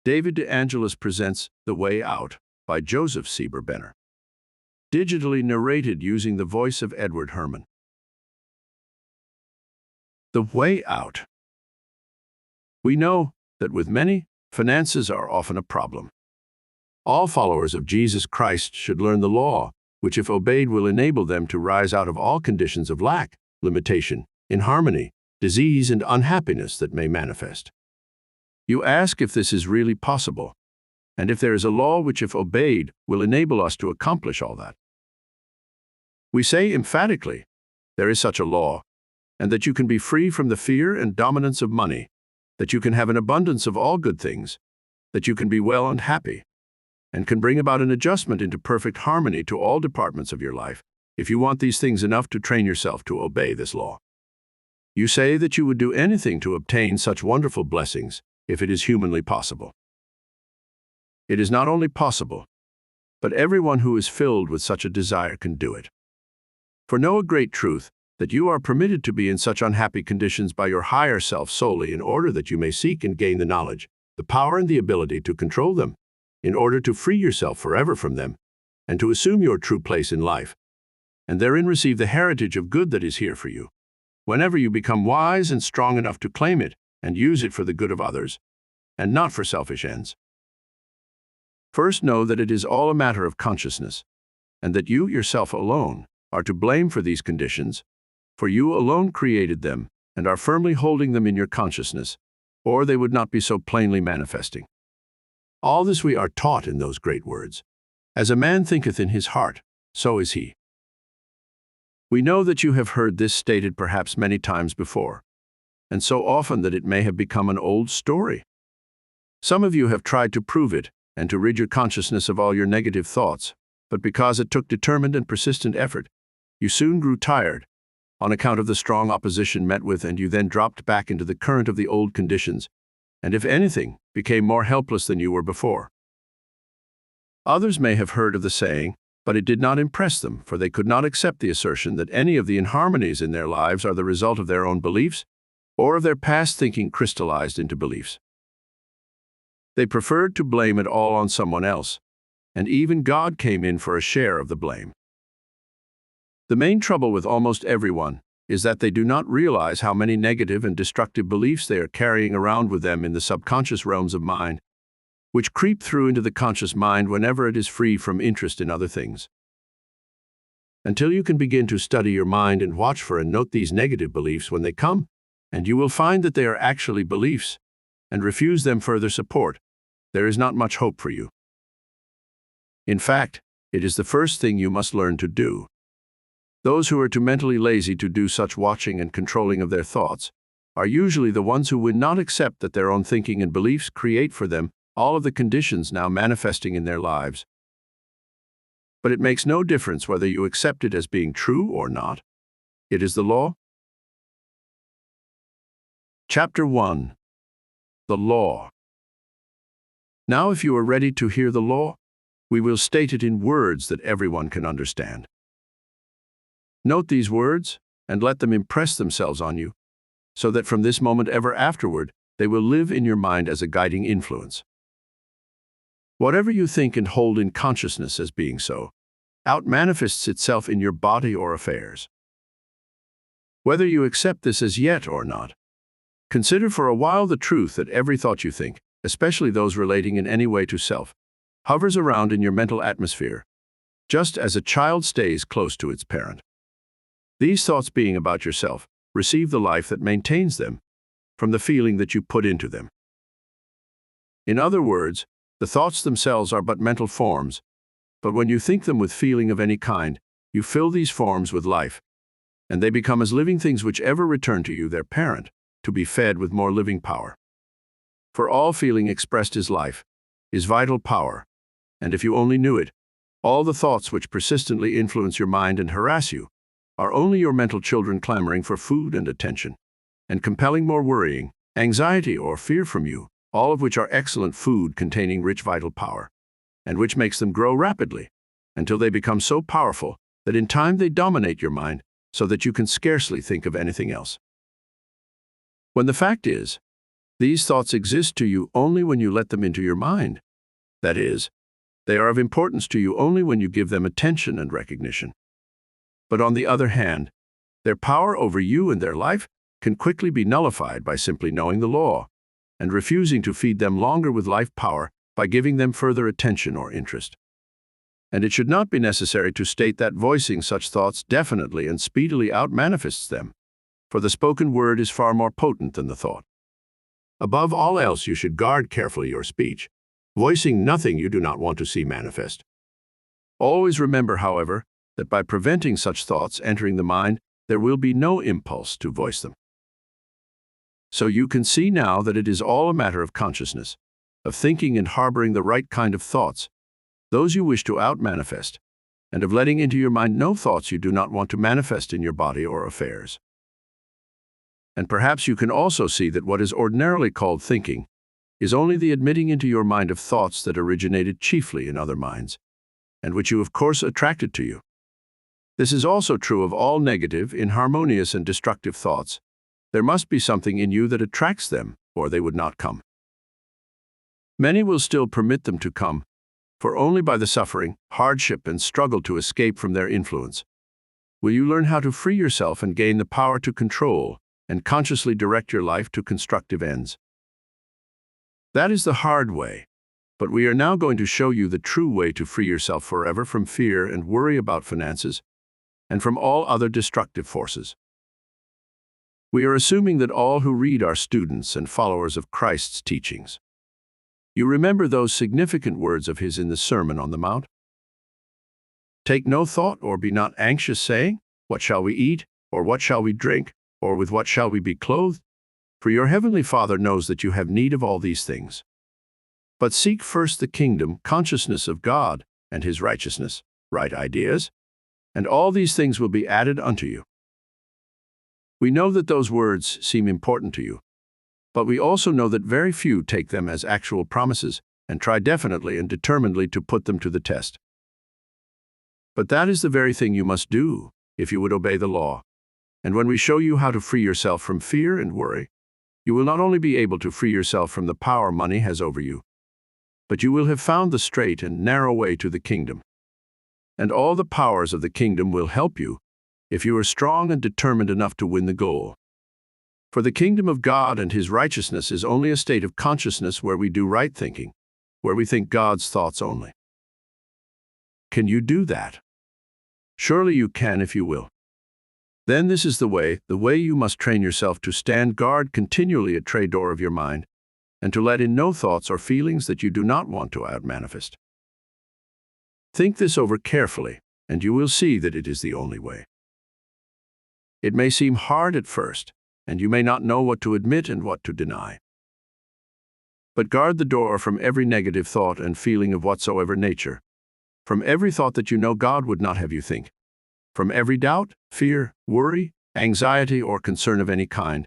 David DeAngelis presents The Way Out by Joseph Sieber Benner. Digitally narrated using the voice of Edward Herman. The Way Out. We know that with many, finances are often a problem. All followers of Jesus Christ should learn the law, which if obeyed will enable them to rise out of all conditions of lack, limitation, inharmony, disease, and unhappiness that may manifest. You ask if this is really possible, and if there is a law which, if obeyed, will enable us to accomplish all that. We say emphatically, there is such a law, and that you can be free from the fear and dominance of money, that you can have an abundance of all good things, that you can be well and happy, and can bring about an adjustment into perfect harmony to all departments of your life, if you want these things enough to train yourself to obey this law. You say that you would do anything to obtain such wonderful blessings, if it is humanly possible. It is not only possible, but everyone who is filled with such a desire can do it. For know a great truth, that you are permitted to be in such unhappy conditions by your higher self solely in order that you may seek and gain the knowledge, the power and the ability to control them, in order to free yourself forever from them, and to assume your true place in life, and therein receive the heritage of good that is here for you, whenever you become wise and strong enough to claim it and use it for the good of others, and not for selfish ends. First know that it is all a matter of consciousness, and that you yourself alone are to blame for these conditions, for you alone created them and are firmly holding them in your consciousness, or they would not be so plainly manifesting. All this we are taught in those great words, as a man thinketh in his heart, so is he. We know that you have heard this stated perhaps many times before, and so often that it may have become an old story. Some of you have tried to prove it and to rid your consciousness of all your negative thoughts, but because it took determined and persistent effort, you soon grew tired, on account of the strong opposition met with, and you then dropped back into the current of the old conditions, and if anything, became more helpless than you were before. Others may have heard of the saying, but it did not impress them, for they could not accept the assertion that any of the inharmonies in their lives are the result of their own beliefs, or of their past thinking crystallized into beliefs. They preferred to blame it all on someone else, and even God came in for a share of the blame. The main trouble with almost everyone is that they do not realize how many negative and destructive beliefs they are carrying around with them in the subconscious realms of mind, which creep through into the conscious mind whenever it is free from interest in other things. Until you can begin to study your mind and watch for and note these negative beliefs when they come, and you will find that they are actually beliefs, and refuse them further support, there is not much hope for you. In fact, it is the first thing you must learn to do. Those who are too mentally lazy to do such watching and controlling of their thoughts are usually the ones who would not accept that their own thinking and beliefs create for them all of the conditions now manifesting in their lives. But it makes no difference whether you accept it as being true or not. It is the law. Chapter 1. The Law. Now, if you are ready to hear the law, we will state it in words that everyone can understand. Note these words, and let them impress themselves on you, so that from this moment ever afterward, they will live in your mind as a guiding influence. Whatever you think and hold in consciousness as being so, out-manifests itself in your body or affairs. Whether you accept this as yet or not, consider for a while the truth that every thought you think, especially those relating in any way to self, hovers around in your mental atmosphere, just as a child stays close to its parent. These thoughts being about yourself, receive the life that maintains them, from the feeling that you put into them. In other words, the thoughts themselves are but mental forms, but when you think them with feeling of any kind, you fill these forms with life, and they become as living things which ever return to you, their parent, to be fed with more living power. For all feeling expressed is life, is vital power, and if you only knew it, all the thoughts which persistently influence your mind and harass you are only your mental children clamoring for food and attention, and compelling more worrying, anxiety, or fear from you, all of which are excellent food containing rich vital power, and which makes them grow rapidly, until they become so powerful that in time they dominate your mind, so that you can scarcely think of anything else. When the fact is These thoughts exist to you only when you let them into your mind. That is, they are of importance to you only when you give them attention and recognition. But on the other hand, their power over you and their life can quickly be nullified by simply knowing the law and refusing to feed them longer with life power by giving them further attention or interest. And it should not be necessary to state that voicing such thoughts definitely and speedily outmanifests them, for the spoken word is far more potent than the thought. Above all else, you should guard carefully your speech, voicing nothing you do not want to see manifest. Always remember, however, that by preventing such thoughts entering the mind, there will be no impulse to voice them. So you can see now that it is all a matter of consciousness, of thinking and harboring the right kind of thoughts, those you wish to outmanifest, and of letting into your mind no thoughts you do not want to manifest in your body or affairs. And perhaps you can also see that what is ordinarily called thinking is only the admitting into your mind of thoughts that originated chiefly in other minds, and which you of course attracted to you. This is also true of all negative, inharmonious, and destructive thoughts. There must be something in you that attracts them, or they would not come. Many will still permit them to come, for only by the suffering, hardship, and struggle to escape from their influence will you learn how to free yourself and gain the power to control and consciously direct your life to constructive ends. That is the hard way, but we are now going to show you the true way to free yourself forever from fear and worry about finances and from all other destructive forces. We are assuming that all who read are students and followers of Christ's teachings. You remember those significant words of his in the Sermon on the Mount? Take no thought or be not anxious, saying, "What shall we eat? Or what shall we drink? Or with what shall we be clothed? For your heavenly Father knows that you have need of all these things. But seek first the kingdom, consciousness of God, and his righteousness, right ideas, and all these things will be added unto you." We know that those words seem important to you, but we also know that very few take them as actual promises and try definitely and determinedly to put them to the test. But that is the very thing you must do if you would obey the law. And when we show you how to free yourself from fear and worry, you will not only be able to free yourself from the power money has over you, but you will have found the straight and narrow way to the kingdom. And all the powers of the kingdom will help you if you are strong and determined enough to win the goal. For the kingdom of God and his righteousness is only a state of consciousness where we do right thinking, where we think God's thoughts only. Can you do that? Surely you can if you will. Then this is the way you must train yourself to stand guard continually at trade door of your mind, and to let in no thoughts or feelings that you do not want to outmanifest. Think this over carefully, and you will see that it is the only way. It may seem hard at first, and you may not know what to admit and what to deny. But guard the door from every negative thought and feeling of whatsoever nature, from every thought that you know God would not have you think, from every doubt, fear, worry, anxiety, or concern of any kind,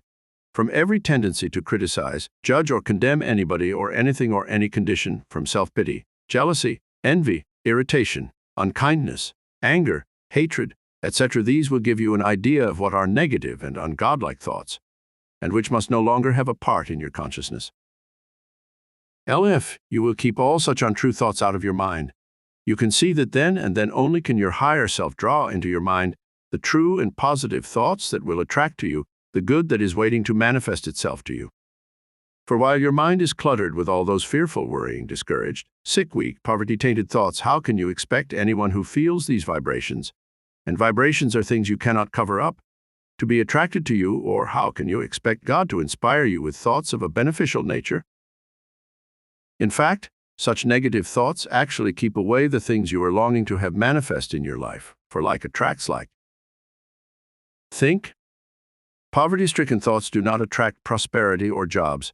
from every tendency to criticize, judge, or condemn anybody or anything or any condition, from self-pity, jealousy, envy, irritation, unkindness, anger, hatred, etc. These will give you an idea of what are negative and ungodlike thoughts, and which must no longer have a part in your consciousness. If you will keep all such untrue thoughts out of your mind, you can see that then and then only can your higher self draw into your mind the true and positive thoughts that will attract to you the good that is waiting to manifest itself to you. For while your mind is cluttered with all those fearful, worrying, discouraged, sick, weak, poverty-tainted thoughts, how can you expect anyone who feels these vibrations, and vibrations are things you cannot cover up, to be attracted to you, or how can you expect God to inspire you with thoughts of a beneficial nature? In fact, such negative thoughts actually keep away the things you are longing to have manifest in your life, for like attracts like. Think. Poverty-stricken thoughts do not attract prosperity or jobs.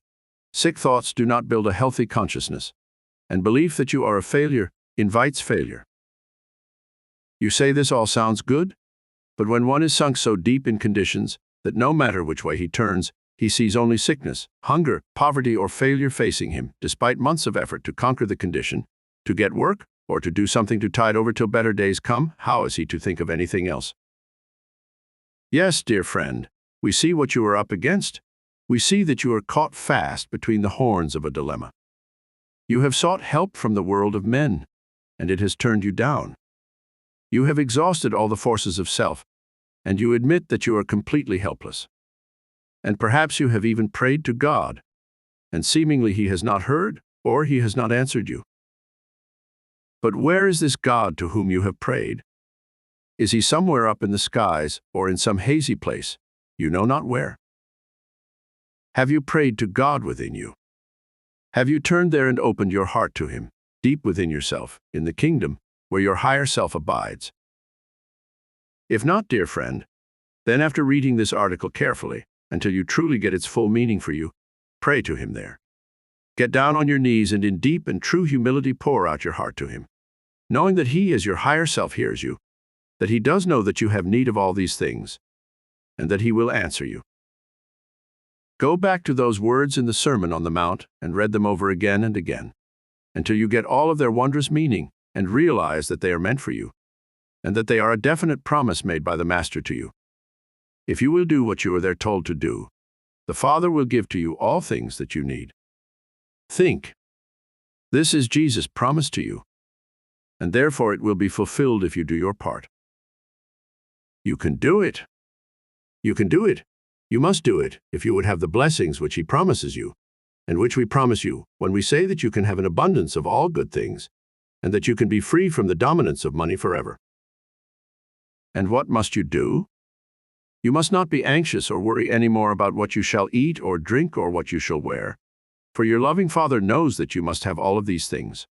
Sick thoughts do not build a healthy consciousness. And belief that you are a failure invites failure. You say this all sounds good, but when one is sunk so deep in conditions that no matter which way he turns, he sees only sickness, hunger, poverty, or failure facing him, despite months of effort to conquer the condition, to get work, or to do something to tide over till better days come, how is he to think of anything else? Yes, dear friend, we see what you are up against. we see that you are caught fast between the horns of a dilemma. You have sought help from the world of men, and it has turned you down. You have exhausted all the forces of self, and you admit that you are completely helpless. And perhaps you have even prayed to God, and seemingly He has not heard, or He has not answered you. But where is this God to whom you have prayed? Is He somewhere up in the skies, or in some hazy place, you know not where? Have you prayed to God within you? Have you turned there and opened your heart to Him, deep within yourself, in the kingdom, where your higher self abides? If not, dear friend, then after reading this article carefully, until you truly get its full meaning for you, pray to Him there. Get down on your knees and in deep and true humility pour out your heart to Him, knowing that He, as your higher self, hears you, that He does know that you have need of all these things, and that He will answer you. Go back to those words in the Sermon on the Mount and read them over again and again, until you get all of their wondrous meaning and realize that they are meant for you, and that they are a definite promise made by the Master to you. If you will do what you are there told to do, the Father will give to you all things that you need. Think. This is Jesus' promise to you, and therefore it will be fulfilled if you do your part. You can do it. You can do it. You must do it if you would have the blessings which He promises you, and which we promise you when we say that you can have an abundance of all good things, and that you can be free from the dominance of money forever. And what must you do? You must not be anxious or worry any more about what you shall eat or drink or what you shall wear, for your loving Father knows that you must have all of these things.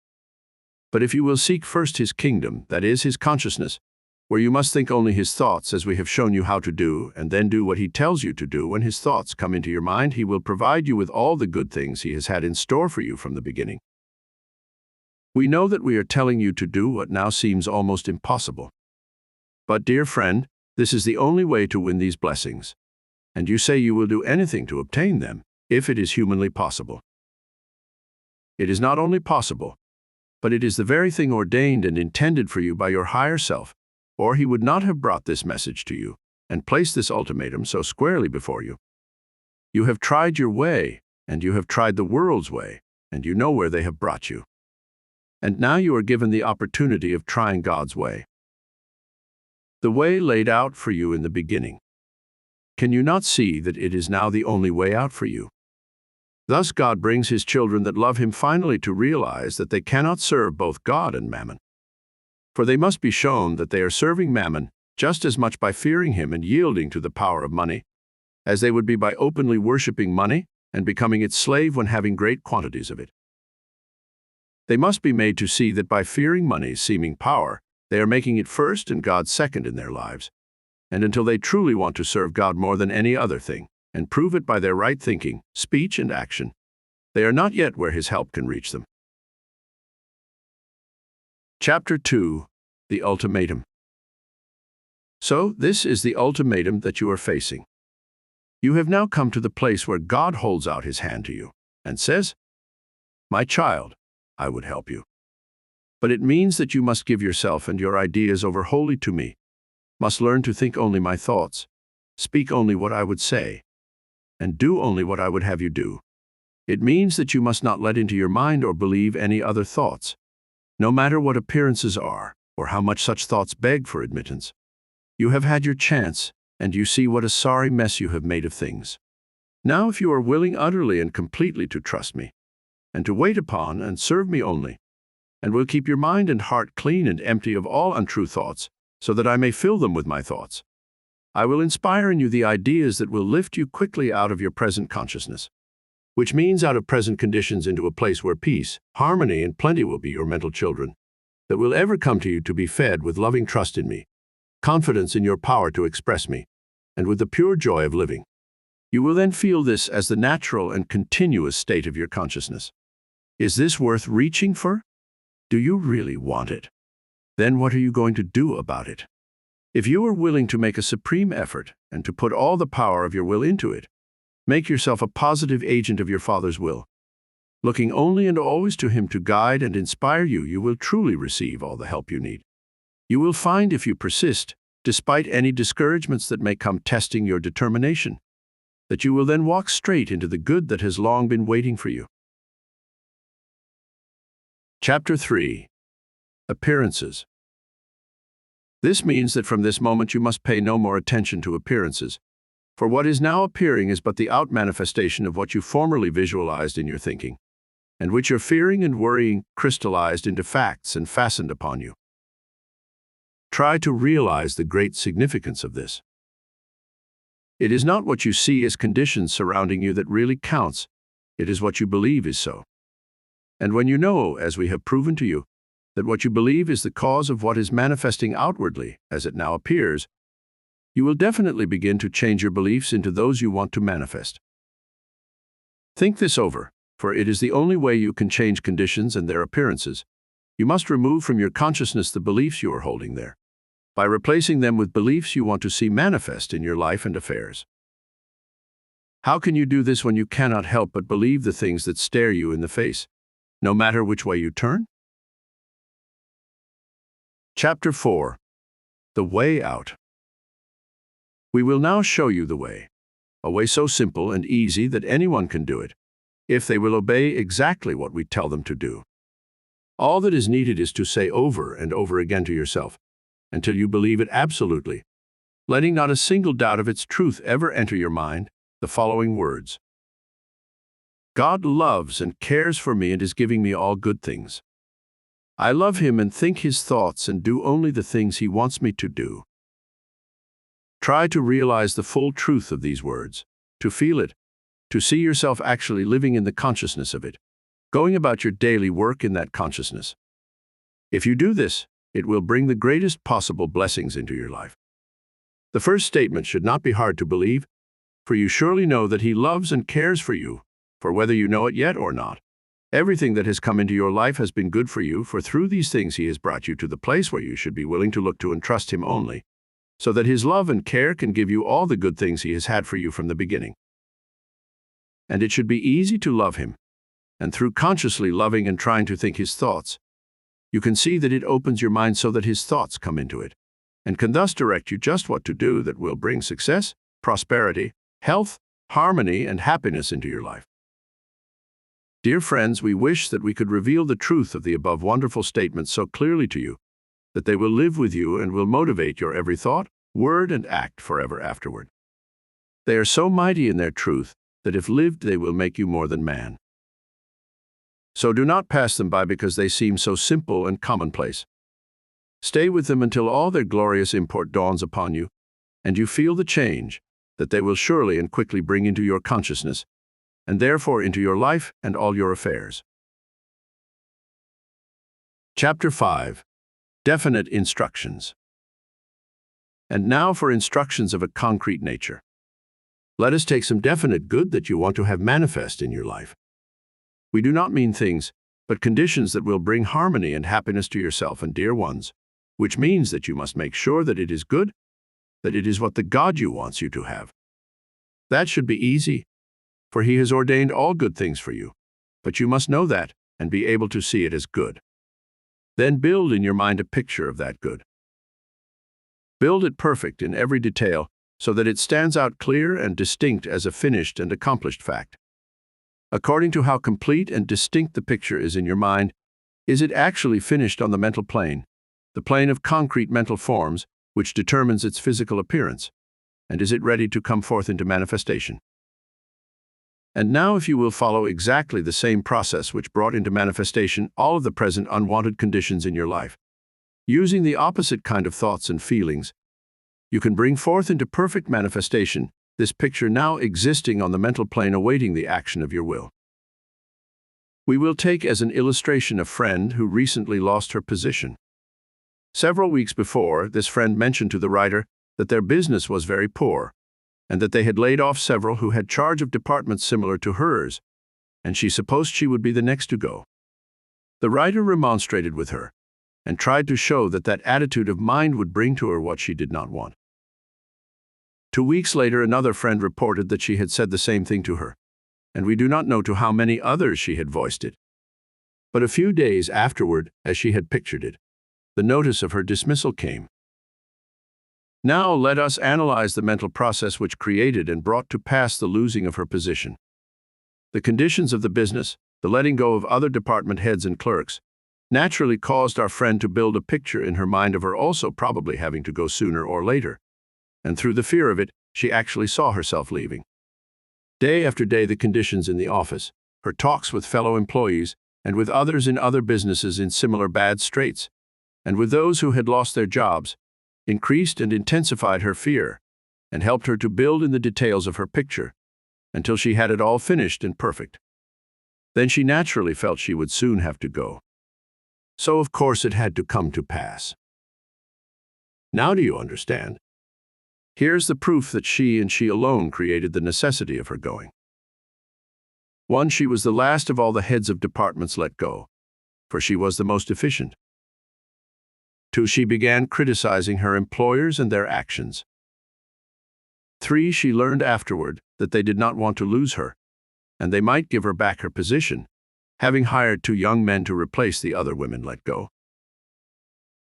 But if you will seek first His kingdom, that is, His consciousness, where you must think only His thoughts as we have shown you how to do, and then do what He tells you to do when His thoughts come into your mind, He will provide you with all the good things He has had in store for you from the beginning. We know that we are telling you to do what now seems almost impossible. But, dear friend, this is the only way to win these blessings, and you say you will do anything to obtain them, if it is humanly possible. It is not only possible, but it is the very thing ordained and intended for you by your higher self, or He would not have brought this message to you and placed this ultimatum so squarely before you. You have tried your way, and you have tried the world's way, and you know where they have brought you. And now you are given the opportunity of trying God's way. The way laid out for you in the beginning. Can you not see that it is now the only way out for you? Thus God brings His children that love Him finally to realize that they cannot serve both God and mammon. For they must be shown that they are serving mammon just as much by fearing Him and yielding to the power of money, as they would be by openly worshiping money and becoming its slave when having great quantities of it. They must be made to see that by fearing money's seeming power, they are making it first and God second in their lives, and until they truly want to serve God more than any other thing, and prove it by their right thinking, speech, and action, they are not yet where His help can reach them. Chapter 2. The Ultimatum. So, this is the ultimatum that you are facing. You have now come to the place where God holds out His hand to you and says, "My child, I would help you. But it means that you must give yourself and your ideas over wholly to me, must learn to think only my thoughts, speak only what I would say, and do only what I would have you do. It means that you must not let into your mind or believe any other thoughts, no matter what appearances are, or how much such thoughts beg for admittance. You have had your chance, and you see what a sorry mess you have made of things. Now if you are willing utterly and completely to trust me, and to wait upon and serve me only, and will keep your mind and heart clean and empty of all untrue thoughts, so that I may fill them with my thoughts, I will inspire in you the ideas that will lift you quickly out of your present consciousness, which means out of present conditions into a place where peace, harmony, and plenty will be your mental children, that will ever come to you to be fed with loving trust in me, confidence in your power to express me, and with the pure joy of living. You will then feel this as the natural and continuous state of your consciousness. Is this worth reaching for? Do you really want it? Then what are you going to do about it? If you are willing to make a supreme effort and to put all the power of your will into it, make yourself a positive agent of your Father's will. Looking only and always to Him to guide and inspire you, you will truly receive all the help you need. You will find if you persist, despite any discouragements that may come testing your determination, that you will then walk straight into the good that has long been waiting for you. Chapter 3. Appearances. This means that from this moment you must pay no more attention to appearances, for what is now appearing is but the out-manifestation of what you formerly visualized in your thinking, and which your fearing and worrying crystallized into facts and fastened upon you. Try to realize the great significance of this. It is not what you see as conditions surrounding you that really counts, it is what you believe is so. And when you know, as we have proven to you, that what you believe is the cause of what is manifesting outwardly, as it now appears, you will definitely begin to change your beliefs into those you want to manifest. Think this over, for it is the only way you can change conditions and their appearances. You must remove from your consciousness the beliefs you are holding there, by replacing them with beliefs you want to see manifest in your life and affairs. How can you do this when you cannot help but believe the things that stare you in the face, no matter which way you turn? Chapter 4. The Way Out. We will now show you the way, a way so simple and easy that anyone can do it, if they will obey exactly what we tell them to do. All that is needed is to say over and over again to yourself, until you believe it absolutely, letting not a single doubt of its truth ever enter your mind, the following words: God loves and cares for me and is giving me all good things. I love Him and think His thoughts and do only the things He wants me to do. Try to realize the full truth of these words, to feel it, to see yourself actually living in the consciousness of it, going about your daily work in that consciousness. If you do this, it will bring the greatest possible blessings into your life. The first statement should not be hard to believe, for you surely know that He loves and cares for you, for whether you know it yet or not. Everything that has come into your life has been good for you, for through these things He has brought you to the place where you should be willing to look to and trust Him only, so that His love and care can give you all the good things He has had for you from the beginning. And it should be easy to love Him, and through consciously loving and trying to think His thoughts, you can see that it opens your mind so that His thoughts come into it, and can thus direct you just what to do that will bring success, prosperity, health, harmony, and happiness into your life. Dear friends, we wish that we could reveal the truth of the above wonderful statements so clearly to you that they will live with you and will motivate your every thought, word, and act forever afterward. They are so mighty in their truth that if lived they will make you more than man. So do not pass them by because they seem so simple and commonplace. Stay with them until all their glorious import dawns upon you, and you feel the change that they will surely and quickly bring into your consciousness, and therefore into your life and all your affairs. Chapter 5. Definite Instructions. And now for instructions of a concrete nature. Let us take some definite good that you want to have manifest in your life. We do not mean things, but conditions that will bring harmony and happiness to yourself and dear ones, which means that you must make sure that it is good, that it is what the God you wants you to have. That should be easy, for He has ordained all good things for you, but you must know that and be able to see it as good. Then build in your mind a picture of that good. Build it perfect in every detail so that it stands out clear and distinct as a finished and accomplished fact. According to how complete and distinct the picture is in your mind, is it actually finished on the mental plane, the plane of concrete mental forms, which determines its physical appearance, and is it ready to come forth into manifestation? And now if you will follow exactly the same process which brought into manifestation all of the present unwanted conditions in your life, using the opposite kind of thoughts and feelings, you can bring forth into perfect manifestation this picture now existing on the mental plane awaiting the action of your will. We will take as an illustration a friend who recently lost her position. Several weeks before, this friend mentioned to the writer that their business was very poor, and that they had laid off several who had charge of departments similar to hers, and she supposed she would be the next to go. The writer remonstrated with her, and tried to show that that attitude of mind would bring to her what she did not want. 2 weeks later, another friend reported that she had said the same thing to her, and we do not know to how many others she had voiced it. But a few days afterward, as she had pictured it, the notice of her dismissal came. Now let us analyze the mental process which created and brought to pass the losing of her position. The conditions of the business, the letting go of other department heads and clerks, naturally caused our friend to build a picture in her mind of her also probably having to go sooner or later. And through the fear of it, she actually saw herself leaving. Day after day, the conditions in the office, her talks with fellow employees, and with others in other businesses in similar bad straits, and with those who had lost their jobs, increased and intensified her fear, and helped her to build in the details of her picture, until she had it all finished and perfect. Then she naturally felt she would soon have to go. So of course it had to come to pass. Now do you understand? Here's the proof that she and she alone created the necessity of her going. 1. She was the last of all the heads of departments let go, for she was the most efficient. 2. She began criticizing her employers and their actions. 3. She learned afterward that they did not want to lose her, and they might give her back her position, having hired 2 young men to replace the other women let go.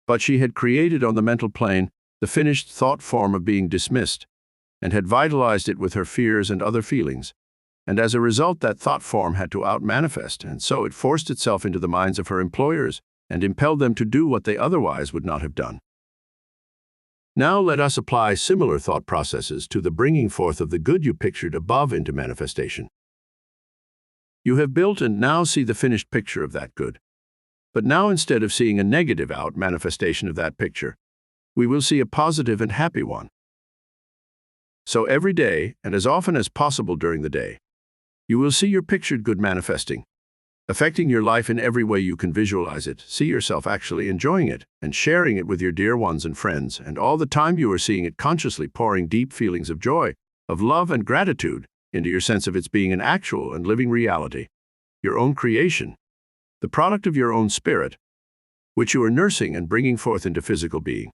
But she had created on the mental plane the finished thought form of being dismissed, and had vitalized it with her fears and other feelings, and as a result that thought form had to out-manifest, and so it forced itself into the minds of her employers and impelled them to do what they otherwise would not have done. Now let us apply similar thought processes to the bringing forth of the good you pictured above into manifestation. You have built and now see the finished picture of that good. But now instead of seeing a negative out-manifestation of that picture, we will see a positive and happy one. So every day, and as often as possible during the day, you will see your pictured good manifesting, affecting your life in every way you can visualize it, see yourself actually enjoying it, and sharing it with your dear ones and friends, and all the time you are seeing it consciously pouring deep feelings of joy, of love and gratitude into your sense of its being an actual and living reality, your own creation, the product of your own spirit, which you are nursing and bringing forth into physical being.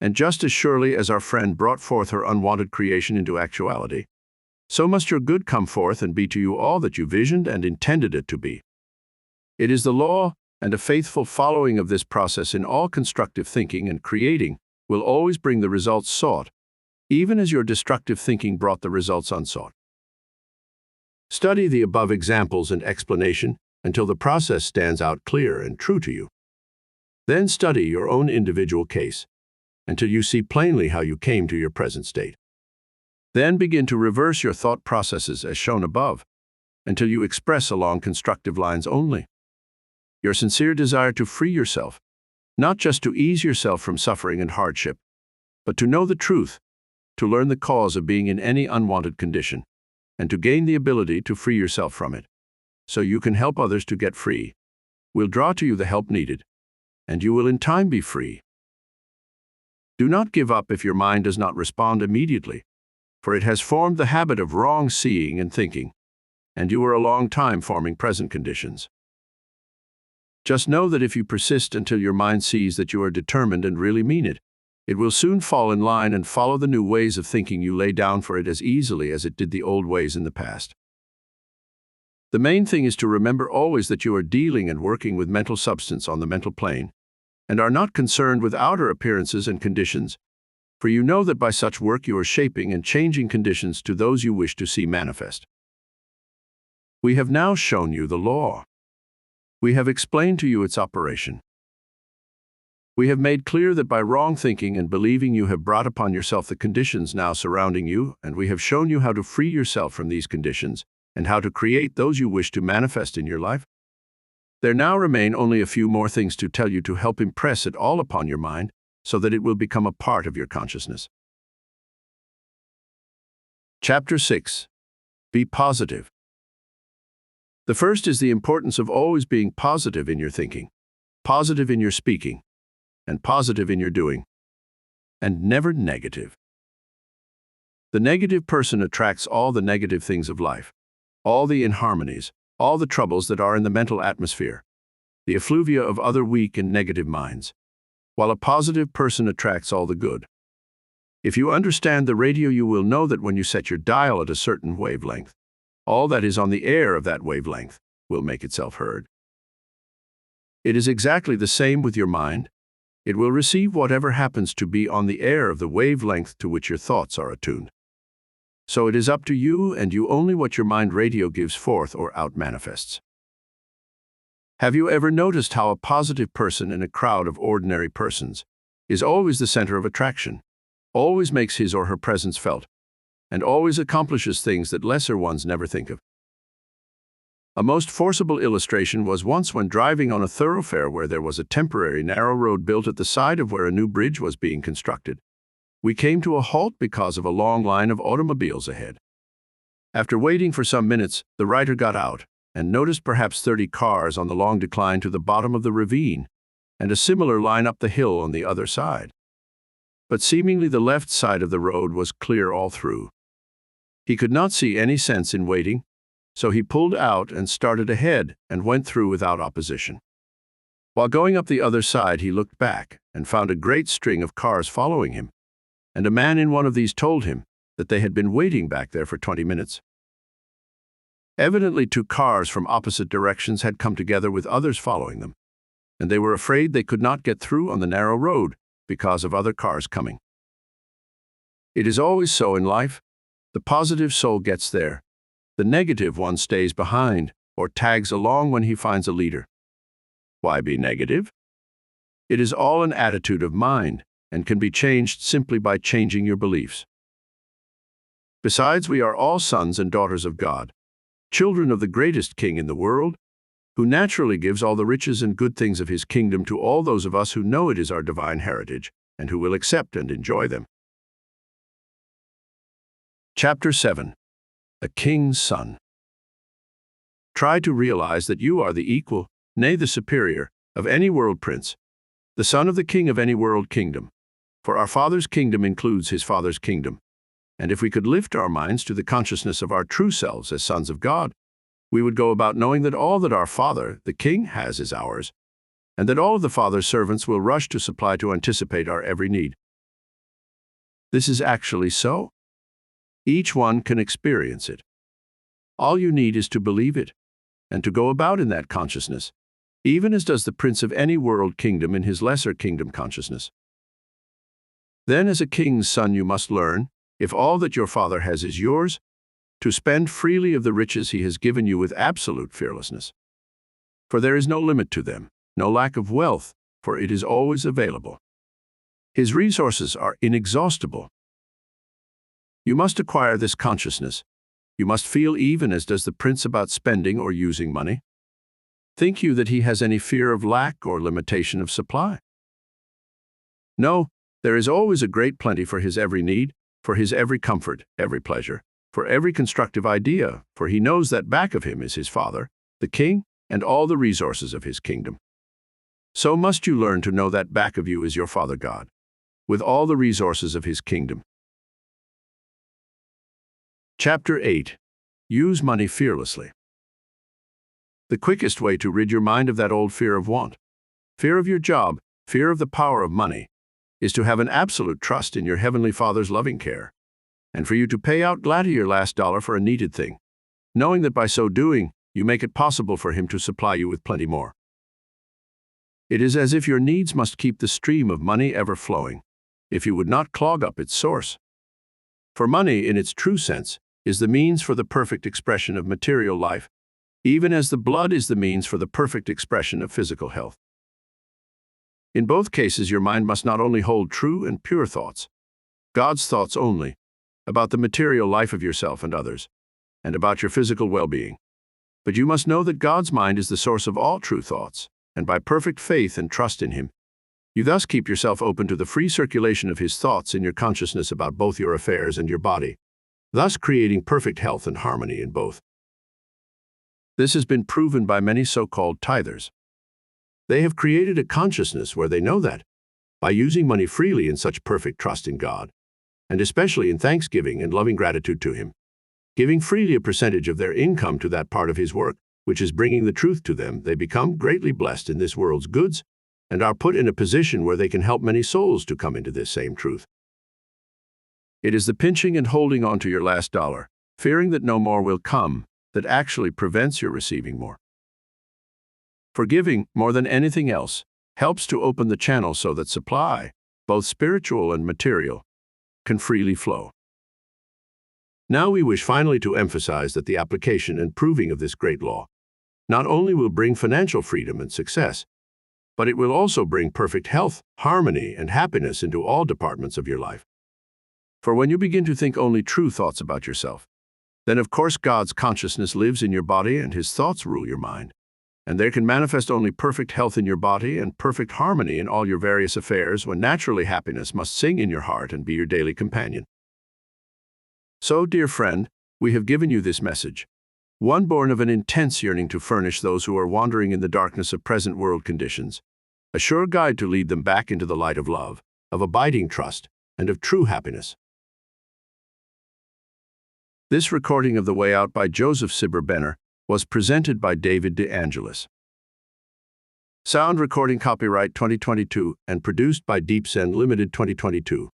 And just as surely as our friend brought forth her unwanted creation into actuality, so must your good come forth and be to you all that you visioned and intended it to be. It is the law, and a faithful following of this process in all constructive thinking and creating will always bring the results sought, even as your destructive thinking brought the results unsought. Study the above examples and explanation until the process stands out clear and true to you. Then study your own individual case until you see plainly how you came to your present state. Then begin to reverse your thought processes as shown above, until you express along constructive lines only. Your sincere desire to free yourself, not just to ease yourself from suffering and hardship, but to know the truth, to learn the cause of being in any unwanted condition, and to gain the ability to free yourself from it, so you can help others to get free, will draw to you the help needed, and you will in time be free. Do not give up if your mind does not respond immediately, for it has formed the habit of wrong seeing and thinking, and you are a long time forming present conditions. Just know that if you persist until your mind sees that you are determined and really mean it, it will soon fall in line and follow the new ways of thinking you lay down for it as easily as it did the old ways in the past. The main thing is to remember always that you are dealing and working with mental substance on the mental plane, and are not concerned with outer appearances and conditions, for you know that by such work you are shaping and changing conditions to those you wish to see manifest. We have now shown you the law. We have explained to you its operation. We have made clear that by wrong thinking and believing you have brought upon yourself the conditions now surrounding you, and we have shown you how to free yourself from these conditions and how to create those you wish to manifest in your life. There now remain only a few more things to tell you to help impress it all upon your mind so that it will become a part of your consciousness. Chapter 6. Be positive. The first is the importance of always being positive in your thinking, positive in your speaking, and positive in your doing, and never negative. The negative person attracts all the negative things of life, all the inharmonies, all the troubles that are in the mental atmosphere, the effluvia of other weak and negative minds, while a positive person attracts all the good. If you understand the radio, you will know that when you set your dial at a certain wavelength, all that is on the air of that wavelength will make itself heard. It is exactly the same with your mind, It will receive whatever happens to be on the air of the wavelength to which your thoughts are attuned. So it is up to you and you only what your mind radio gives forth or out manifests. Have you ever noticed how a positive person in a crowd of ordinary persons is always the center of attraction, always makes his or her presence felt, and always accomplishes things that lesser ones never think of? A most forcible illustration was once when driving on a thoroughfare where there was a temporary narrow road built at the side of where a new bridge was being constructed. We came to a halt because of a long line of automobiles ahead. After waiting for some minutes, the writer got out and noticed perhaps 30 cars on the long decline to the bottom of the ravine, and a similar line up the hill on the other side. But seemingly the left side of the road was clear all through. He could not see any sense in waiting, so he pulled out and started ahead and went through without opposition. While going up the other side, he looked back and found a great string of cars following him, and a man in one of these told him that they had been waiting back there for 20 minutes. Evidently, 2 cars from opposite directions had come together with others following them, and they were afraid they could not get through on the narrow road because of other cars coming. It is always so in life. The positive soul gets there. The negative one stays behind or tags along when he finds a leader. Why be negative? It is all an attitude of mind and can be changed simply by changing your beliefs. Besides, we are all sons and daughters of God, children of the greatest King in the world, who naturally gives all the riches and good things of his kingdom to all those of us who know it is our divine heritage and who will accept and enjoy them. Chapter 7. A King's Son. Try to realize that you are the equal, nay the superior, of any world prince, the son of the king of any world kingdom. For our Father's kingdom includes his Father's kingdom. And if we could lift our minds to the consciousness of our true selves as sons of God, we would go about knowing that all that our Father, the King, has is ours, and that all of the Father's servants will rush to supply to anticipate our every need. This is actually so. Each one can experience it. All you need is to believe it, and to go about in that consciousness, even as does the prince of any world kingdom in his lesser kingdom consciousness. Then as a king's son you must learn, if all that your Father has is yours, to spend freely of the riches he has given you with absolute fearlessness. For there is no limit to them, no lack of wealth, for it is always available. His resources are inexhaustible. You must acquire this consciousness. You must feel even as does the prince about spending or using money. Think you that he has any fear of lack or limitation of supply? No, there is always a great plenty for his every need, for his every comfort, every pleasure, for every constructive idea, for he knows that back of him is his Father, the King, and all the resources of his kingdom. So must you learn to know that back of you is your Father God, with all the resources of his kingdom. Chapter 8. Use money fearlessly. The quickest way to rid your mind of that old fear of want, fear of your job, fear of the power of money, is to have an absolute trust in your Heavenly Father's loving care, and for you to pay out gladly your last dollar for a needed thing, knowing that by so doing, you make it possible for him to supply you with plenty more. It is as if your needs must keep the stream of money ever flowing, if you would not clog up its source. For money, in its true sense, is the means for the perfect expression of material life, even as the blood is the means for the perfect expression of physical health. In both cases, your mind must not only hold true and pure thoughts, God's thoughts only, about the material life of yourself and others, and about your physical well-being, but you must know that God's mind is the source of all true thoughts, and by perfect faith and trust in him, you thus keep yourself open to the free circulation of his thoughts in your consciousness about both your affairs and your body, thus creating perfect health and harmony in both. This has been proven by many so-called tithers. They have created a consciousness where they know that, by using money freely in such perfect trust in God, and especially in thanksgiving and loving gratitude to him, giving freely a percentage of their income to that part of his work, which is bringing the truth to them, they become greatly blessed in this world's goods, and are put in a position where they can help many souls to come into this same truth. It is the pinching and holding on to your last dollar, fearing that no more will come, that actually prevents your receiving more. For giving, more than anything else, helps to open the channel so that supply, both spiritual and material, can freely flow. Now we wish finally to emphasize that the application and proving of this great law not only will bring financial freedom and success, but it will also bring perfect health, harmony, and happiness into all departments of your life. For when you begin to think only true thoughts about yourself, then of course God's consciousness lives in your body and His thoughts rule your mind. And there can manifest only perfect health in your body and perfect harmony in all your various affairs when naturally happiness must sing in your heart and be your daily companion. So, dear friend, we have given you this message, one born of an intense yearning to furnish those who are wandering in the darkness of present world conditions, a sure guide to lead them back into the light of love, of abiding trust, and of true happiness. This recording of The Way Out by Joseph Sieber was presented by David De Angelis. Sound recording copyright 2022 and produced by Deep Send Limited 2022.